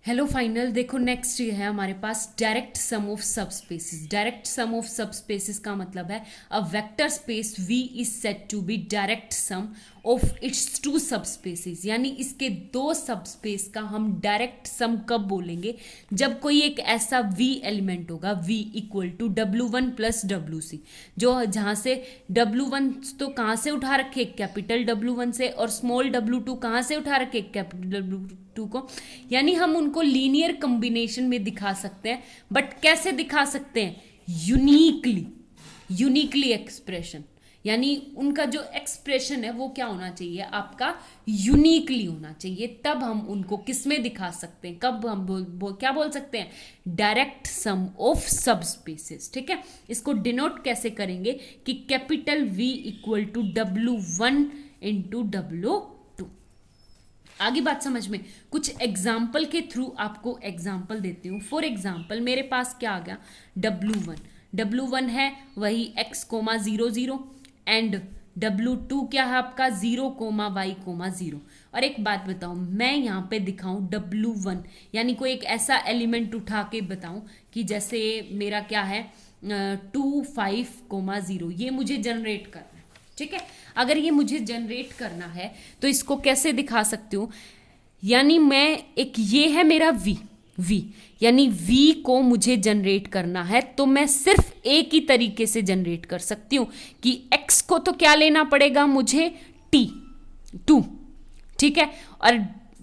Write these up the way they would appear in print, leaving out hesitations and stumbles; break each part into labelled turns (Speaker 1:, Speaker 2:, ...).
Speaker 1: Hello final, देखो next ये है हमारे पास direct sum of subspaces. Direct sum of subspaces का मतलब है a vector space V is said to be direct sum of its two subspaces. यानी इसके दो सब स्पेस का हम डायरेक्ट सम कब बोलेंगे? जब कोई एक ऐसा V एलिमेंट होगा V equal to W1 plus WC, जो जहाँ से W1 तो कहाँ से उठा रखे? कैपिटल W1 से, और स्मॉल W2 कहाँ से उठा रखे? कैपिटल W2 को। यानी हम उनको लीनियर कॉम्बिनेशन में दिखा सकते हैं, बट कैसे दिखा सकते हैं? Uniquely expression. यानी उनका जो एक्सप्रेशन है वो क्या होना चाहिए? आपका यूनिकली होना चाहिए। तब हम उनको किस में दिखा सकते हैं? कब हम क्या बोल सकते हैं? Direct sum of subspaces. ठीक है, इसको डिनोट कैसे करेंगे कि capital V equal to W1 into W2। आगे बात समझ में? कुछ एग्जाम्पल के थ्रू आपको एग्जाम्पल देती हूँ। फॉर एग्जाम्पल मेरे पास क्या आ गया? W1 है वही x कोमा 0 0, एंड W2 क्या है आपका? 0 कोमा y कोमा 0। और एक बात बताऊं, मैं यहाँ पे दिखाऊं W1 यानी कोई एक ऐसा एलिमेंट उठा के बताऊं कि जैसे मेरा क्या है 2 5 कोमा 0, ये मुझे जनरेट करना है। ठीक है, अगर ये मुझे जनरेट करना है तो इसको कैसे दिखा सकती हूँ? यानी मैं एक, ये है मेरा V यानी V को मुझे जनरेट करना है तो मैं सिर्फ एक ही तरीके से जनरेट कर सकती हूँ कि X को तो क्या लेना पड़ेगा मुझे? T 2। ठीक है, और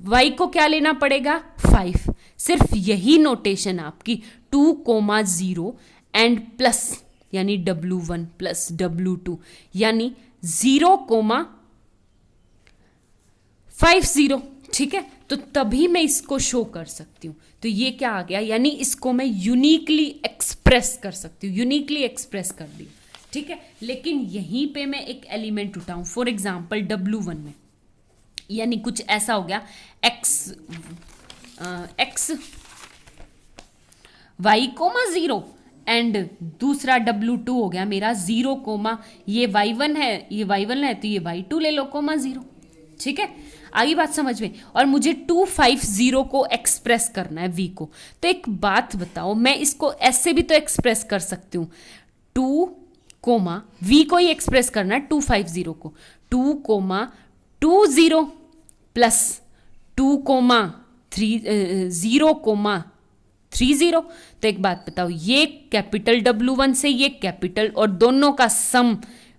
Speaker 1: Y को क्या लेना पड़ेगा? 5। सिर्फ यही नोटेशन आपकी 2 कोमा 0 एंड प्लस, यानी W1 प्लस W2 यानी 0 कोमा 5 0। ठीक है, तो तभी मैं इसको शो कर सकती हूँ। तो ये क्या आ गया? यानी इसको मैं यूनिकली एक्सप्रेस कर सकती हूँ, यूनिकली एक्सप्रेस कर दी। ठीक है, लेकिन यहीं पे मैं एक एलिमेंट उठाऊं, फॉर एग्जाम्पल W1 में, यानी कुछ ऐसा हो गया x y कोमा 0 एंड दूसरा W2 हो गया मेरा 0 कोमा, ये y1 है, ये y1 है तो ये y2 ले लो कोमा 0। ठीक है, आगे बात समझ में? और मुझे 2 5 0 को एक्सप्रेस करना है V को। तो एक बात बताओ, मैं इसको ऐसे भी तो एक्सप्रेस कर सकती हूँ, 2 कोमा V को ही एक्सप्रेस करना है 2 5 0 को, 2 कोमा 2 0 प्लस 2 कोमा 0 कोमा 3 0। तो एक बात बताओ, ये कैपिटल W1 से ये कैपिटल, और दोनों का सम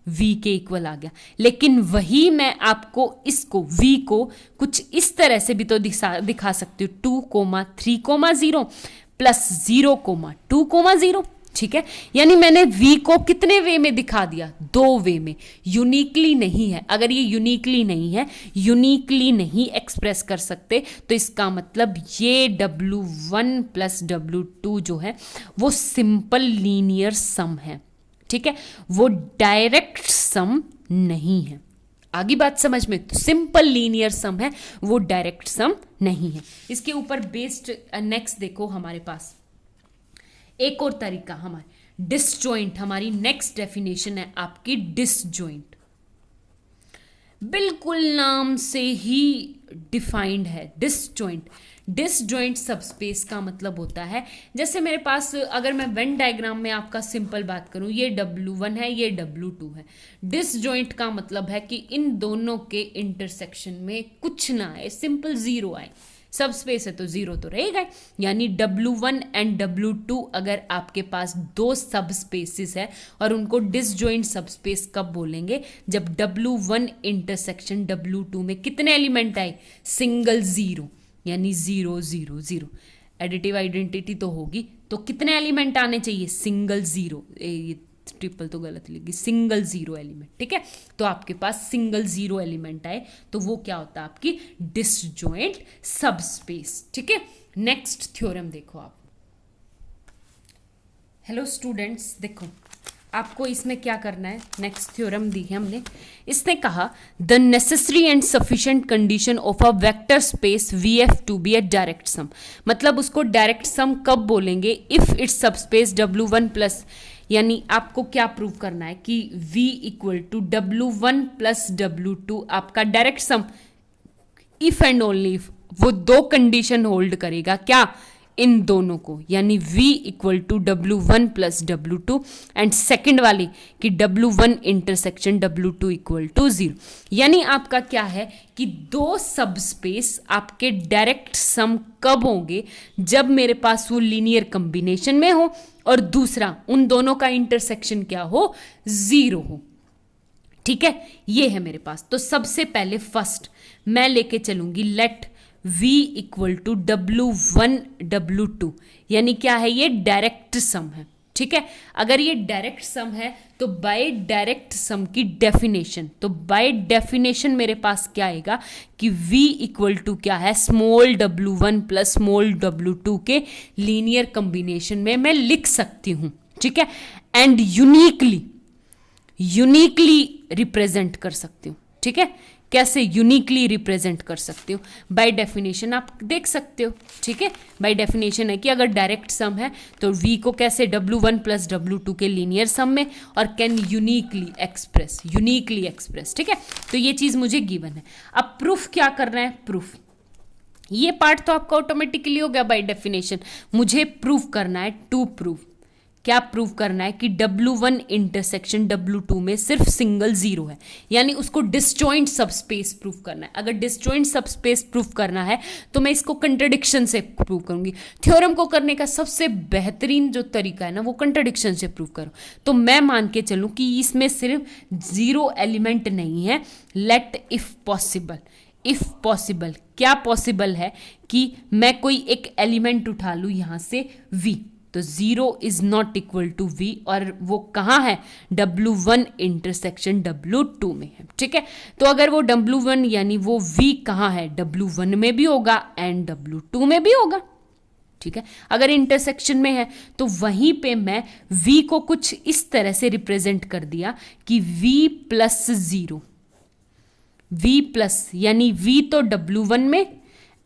Speaker 1: V के इक्वल आ गया। लेकिन वही मैं आपको इसको V को कुछ इस तरह से भी तो दिखा सकती हूँ, 2 comma 3 comma 0 plus 0 comma 2 comma 0। ठीक है, यानी मैंने V को कितने वे में दिखा दिया? 2 वे में। यूनिकली नहीं है। अगर ये यूनिकली नहीं है, यूनिकली नहीं एक्सप्रेस कर सकते, तो इसका मतलब ये W1 प्लस W2 जो है वो सिंपल लीनियर सम है। ठीक है, वो डायरेक्ट सम नहीं है। आगे बात समझ में? तो सिंपल लीनियर सम है, वो डायरेक्ट सम नहीं है। इसके ऊपर बेस्ड नेक्स्ट देखो हमारे पास एक और तरीका, हमारे डिसजॉइंट। हमारी नेक्स्ट डेफिनेशन है आपकी डिसजॉइंट। बिल्कुल नाम से ही डिफाइंड है डिसजॉइंट। डिसजॉइंट सबस्पेस का मतलब होता है, जैसे मेरे पास अगर मैं वेन डायग्राम में आपका सिंपल बात करूं, ये W1 है, ये W2 है। डिसजॉइंट का मतलब है कि इन दोनों के इंटरसेक्शन में कुछ ना आए, सिंपल 0 आए। सब स्पेस है तो 0 तो रहेगा। यानी W1 एंड W2 अगर आपके पास दो सब स्पेसिस है, और उनको डिसजॉइंट सब स्पेस कब बोलेंगे? जब W1 इंटरसेक्शन W2 में कितने एलिमेंट आए? सिंगल 0, यानी 0 0 0। एडिटिव आइडेंटिटी तो होगी, तो कितने एलिमेंट आने चाहिए? सिंगल 0। ये ट्रिपल तो गलत लिखी, सिंगल 0 एलिमेंट। ठीक है, तो आपके पास सिंगल 0 एलिमेंट आए तो वो क्या होता है? आपकी डिसजॉइंट सबस्पेस। ठीक है, नेक्स्ट थ्योरम देखो आप। हेलो स्टूडेंट्स, देखो आपको इसमें क्या करना है। नेक्स्ट थ्योरम दी है हमने, इसने कहा the necessary and sufficient condition of a vector space VF to be a direct sum. मतलब उसको डायरेक्ट सम कब बोलेंगे? If it's subspace W1 plus, यानी आपको क्या प्रूव करना है कि V equal to W1 plus W2 आपका direct sum, if and only if वो दो कंडीशन होल्ड करेगा, क्या, इन दोनों को, यानी v equal to W1 plus W2 and second वाली कि W1 intersection W2 equal to 0। यानी आपका क्या है कि दो सब स्पेस आपके डायरेक्ट सम कब होंगे, जब मेरे पास वो लीनियर कॉम्बिनेशन में हो और दूसरा उन दोनों का इंटरसेक्शन क्या हो, 0 हो। ठीक है, ये है मेरे पास। तो सबसे पहले फर्स्ट मैं लेके चलूंगी let v equal to W1 W2, यानी क्या है, ये डायरेक्ट सम है। ठीक है, अगर ये डायरेक्ट सम है तो बाय डायरेक्ट सम की डेफिनेशन, तो बाय डेफिनेशन मेरे पास क्या आएगा कि v इक्वल टू क्या है, small w1 plus small w2 के लीनियर कॉम्बिनेशन में मैं लिख सकती हूं। ठीक है, एंड यूनिकली रिप्रेजेंट कर सकती हूँ। ठीक है, कैसे यूनिकली रिप्रेजेंट कर सकती हूँ, बाय डेफिनेशन आप देख सकते हो। ठीक है, बाय डेफिनेशन है कि अगर डायरेक्ट सम है तो v को कैसे W1 प्लस W2 के लीनियर सम में, और कैन यूनिकली एक्सप्रेस। ठीक है, तो ये चीज़ मुझे गिवन है। अब प्रूफ क्या करना है, प्रूफ ये पार्ट तो आपका ऑटोमेटिकली हो गया बाय डेफिनेशन। मुझे प्रूफ करना है, टू प्रूफ, क्या प्रूव करना है कि W1 इंटरसेक्शन W2 में सिर्फ सिंगल 0 है, यानी उसको डिसजॉइंट सबस्पेस प्रूफ करना है। अगर डिसजॉइंट सबस्पेस प्रूफ करना है तो मैं इसको कंट्राडिक्शन से प्रूव करूंगी। थ्योरम को करने का सबसे बेहतरीन जो तरीका है ना, वो कंट्राडिक्शन से प्रूव करो। तो मैं मान के चलूं कि इसमें सिर्फ 0 एलिमेंट नहीं है। लेट इफ पॉसिबल क्या पॉसिबल है कि मैं कोई एक एलिमेंट उठा लूं यहां से v, तो 0 is not equal to v, और वो कहाँ है, W1 इंटरसेक्शन W2 में है। ठीक है, तो अगर वो W1 यानी वो v कहाँ है, W1 में भी होगा एंड W2 में भी होगा। ठीक है, अगर इंटरसेक्शन में है तो वहीं पे मैं v को कुछ इस तरह से रिप्रेजेंट कर दिया कि v प्लस 0, v प्लस यानी v तो W1 में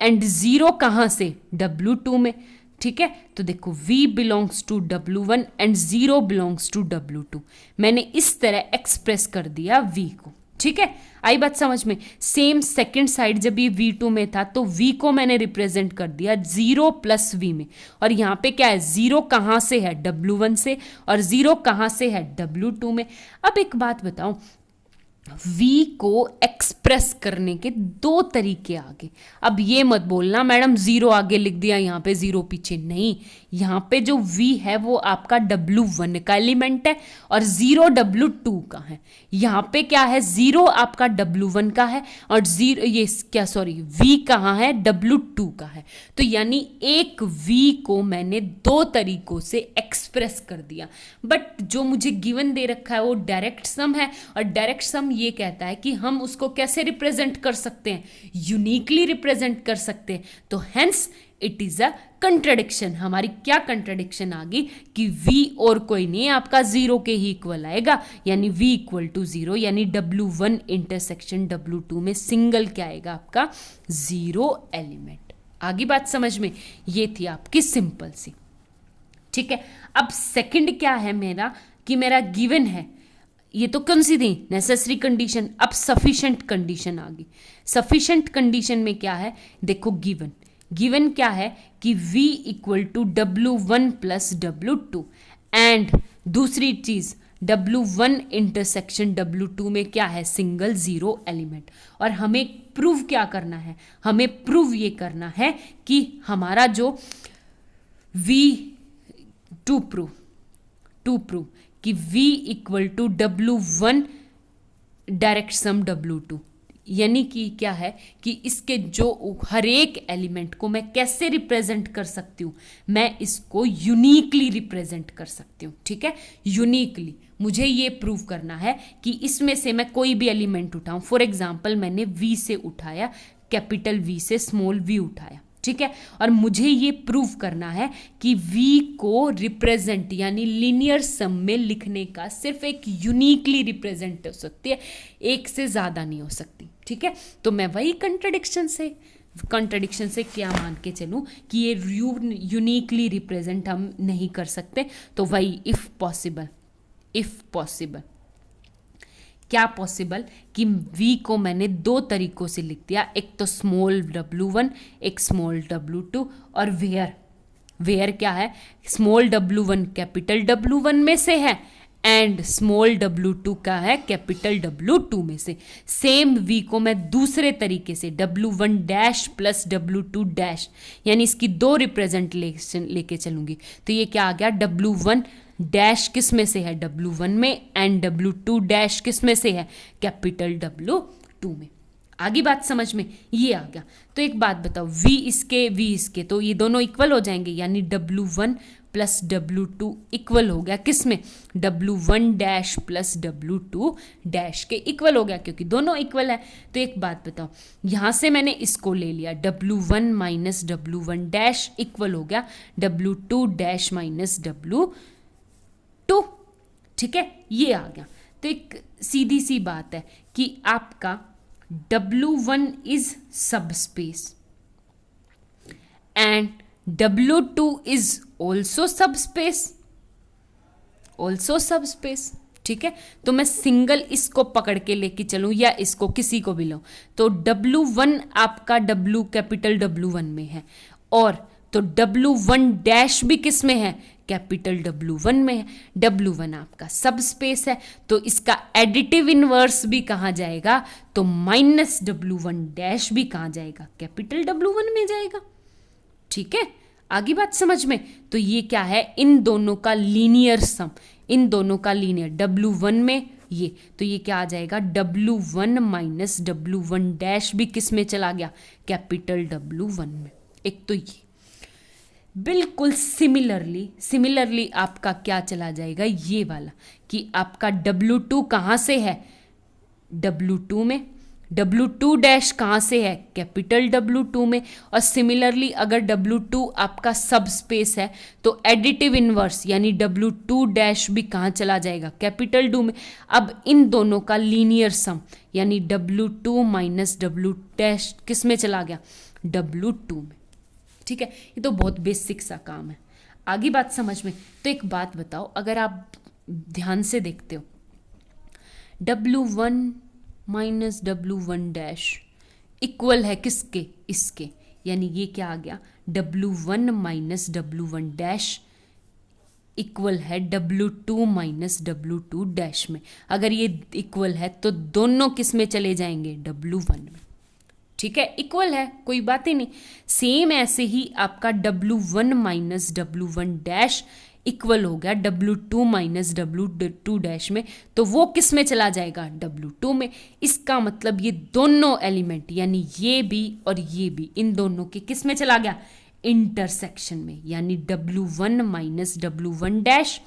Speaker 1: एंड 0 कहाँ से, W2 में। ठीक है, तो देखो v belongs to W1 and 0 belongs to W2। मैंने इस तरह एक्सप्रेस कर दिया v को। ठीक है, आई बात समझ में। सेम सेकंड साइड जब ये V2 में था तो v को मैंने रिप्रेजेंट कर दिया 0 प्लस v में, और यहाँ पे क्या है, 0 कहाँ से है, W1 से, और 0 कहाँ से है, W2 में। अब एक बात बताऊं, v को एक्सप्रेस करने के दो तरीके आगे। अब ये मत बोलना मैडम 0 आगे लिख दिया, यहाँ पे 0 पीछे, नहीं। यहाँ पे जो v है वो आपका W1 का एलिमेंट है और 0 W2 का है। यहाँ पे क्या है, 0 आपका W1 का है और 0 ये क्या, सॉरी, v कहाँ है, W2 का है। तो यानी एक v को मैंने दो तरीकों से एक्सप्रेस कर दिया। बट जो मुझे गिवन दे रखा है वो डायरेक्ट सम है, और डायरेक्ट सम ये कहता है कि हम उसको कैसे रिप्रेजेंट कर सकते हैं, यूनिकली रिप्रेजेंट कर सकते हैं। तो hence it is a contradiction. हमारी क्या कंट्राडिक्शन आ गई कि v और कोई नहीं, आपका 0 के ही इक्वल आएगा, यानी v इक्वल टू 0, यानी W1 इंटरसेक्शन W2 में सिंगल क्या आएगा, आपका 0 एलिमेंट। आगे बात समझ में, ये थी आपकी सिंपल सी। ठीक है, अब सेकंड क्या है मेरा, कि मेरा गिवन है, ये तो कौन सी थी, नेसेसरी कंडीशन। अब सफिशिएंट कंडीशन आ गई। सफिशिएंट कंडीशन में क्या है, देखो गिवन क्या है कि v equal to W1 plus W2, and दूसरी चीज W1 इंटरसेक्शन W2 में क्या है, सिंगल 0 एलिमेंट। और हमें प्रूव क्या करना है, हमें प्रूव ये करना है कि हमारा जो टू प्रूव कि v equal to W1 direct sum W2, यानी कि क्या है कि इसके जो हर एक एलिमेंट को मैं कैसे रिप्रेजेंट कर सकती हूँ, मैं इसको यूनिकली रिप्रेजेंट कर सकती हूँ। ठीक है, यूनिकली मुझे ये प्रूव करना है कि इसमें से मैं कोई भी एलिमेंट उठाऊं। फॉर एग्जाम्पल मैंने v से उठाया, कैपिटल V से स्मॉल v उठाया। ठीक है, और मुझे ये प्रूव करना है कि v को रिप्रेजेंट यानी लीनियर सम में लिखने का सिर्फ एक यूनिकली रिप्रेजेंट हो सकती है, एक से ज़्यादा नहीं हो सकती। ठीक है, तो मैं वही कंट्राडिक्शन से क्या मान के चलूं कि ये यूनिकली रिप्रेजेंट हम नहीं कर सकते, तो वही इफ पॉसिबल क्या पॉसिबल कि v को मैंने दो तरीकों से लिख दिया, एक तो स्मॉल w1 एक स्मॉल w2, और वेयर क्या है, स्मॉल w1 कैपिटल W1 में से है एंड स्मॉल w2 का है कैपिटल W2 में से। सेम v को मैं दूसरे तरीके से W1 dash plus W2 dash, यानी इसकी दो रिप्रेजेंटेशन लेके चलूंगी, तो ये क्या आ गया, W1 डैश किस में से है, W1 में, एंड W2 डैश किस में से है, कैपिटल W2 में। आगे बात समझ में, ये आ गया। तो एक बात बताओ, v इसके तो ये दोनों इक्वल हो जाएंगे, यानी W1 प्लस W2 इक्वल हो गया किस में, W1 dash plus W2 dash के इक्वल हो गया, क्योंकि दोनों इक्वल है। तो एक बात बताओ, यहाँ से मैंने इसको ले लिया, W1 minus W1 dash equal हो गया W2 डैश माइनस W2, ठीक है, ये आ गया। तो एक सीधी सी बात है कि आपका W1 is subspace and W2 is also subspace, ठीक है। तो मैं सिंगल इसको पकड़ के लेके चलूं या इसको किसी को भी लूं, तो W1 आपका W कैपिटल W1 में है, और तो W1 डैश भी किस में है, कैपिटल W1 में है। W1 आपका सब स्पेस है, तो इसका एडिटिव इनवर्स भी कहाँ जाएगा, तो माइनस W1 डैश भी कहाँ जाएगा, कैपिटल W1 में जाएगा, ठीक है। आगे बात समझ में, तो ये क्या है, इन दोनों का लीनियर सम, इन दोनों का लीनियर, W1 में ये, तो ये क्या आ जाएगा, W1 माइनस W1 डैश भी किस में चला गया, कैपिटल W1 में। एक तो ये बिल्कुल सिमिलरली आपका क्या चला जाएगा, ये वाला, कि आपका W2 कहाँ से है, W2 में, W2 डैश कहाँ से है, कैपिटल W2 में, और सिमिलरली अगर W2 आपका सब स्पेस है तो एडिटिव इनवर्स यानी W2 डैश भी कहाँ चला जाएगा, कैपिटल W में। अब इन दोनों का लीनियर सम यानी W2 माइनस W डैश किस में चला गया, W2 में, ठीक है। ये तो बहुत बेसिक सा काम है। आगे बात समझ में, तो एक बात बताओ, अगर आप ध्यान से देखते हो, W1 minus W1 dash equal है किसके, इसके, यानी ये क्या आ गया, W1 minus W1 dash equal है W2 माइनस W2 डैश में। अगर ये इक्वल है तो दोनों किस में चले जाएंगे, W1 में, ठीक है, इक्वल है, कोई बात ही नहीं। सेम ऐसे ही आपका W1 minus W1 dash equal हो गया W2 माइनस W2 डैश में, तो वो किस में चला जाएगा, W2 में। इसका मतलब ये दोनों एलिमेंट यानी ये भी और ये भी इन दोनों के किस में चला गया, इंटरसेक्शन में, यानी W1 minus W1 dash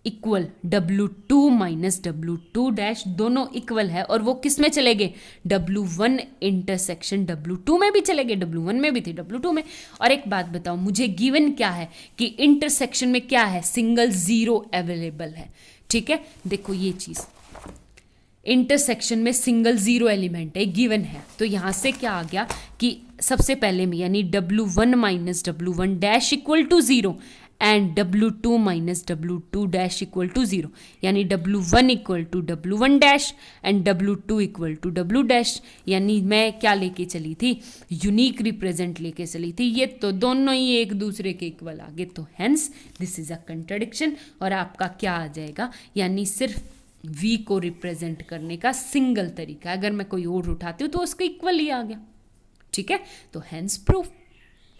Speaker 1: equal W2 minus W2 dash, दोनों इक्वल है, और वो किस में चले गए, W1 इंटरसेक्शन W2 में भी चले गए, W1 में भी थे W2 में। और एक बात बताओ, मुझे गिवन क्या है कि इंटरसेक्शन में क्या है, सिंगल जीरो अवेलेबल है, ठीक है। देखो ये चीज़, इंटरसेक्शन में सिंगल जीरो एलिमेंट है, गिवन है, तो यहाँ से क्या आ गया कि सबसे पहले में यानी W1 minus W1 dash equal to zero and W2 minus W2 dash equal to zero, यानी W1 equal to W1 dash and W2 equal to W dash. यानी मैं क्या लेके चली थी, यूनिक रिप्रेजेंट लेके चली थी, ये तो दोनों ही एक दूसरे के इक्वल आ गए, तो hence this is a contradiction. और आपका क्या आ जाएगा, यानी सिर्फ V को रिप्रेजेंट करने का सिंगल तरीका, अगर मैं कोई और उठाती हूँ तो उसको इक्वल ही आ गया, ठीक है। तो हेंस प्रूफ।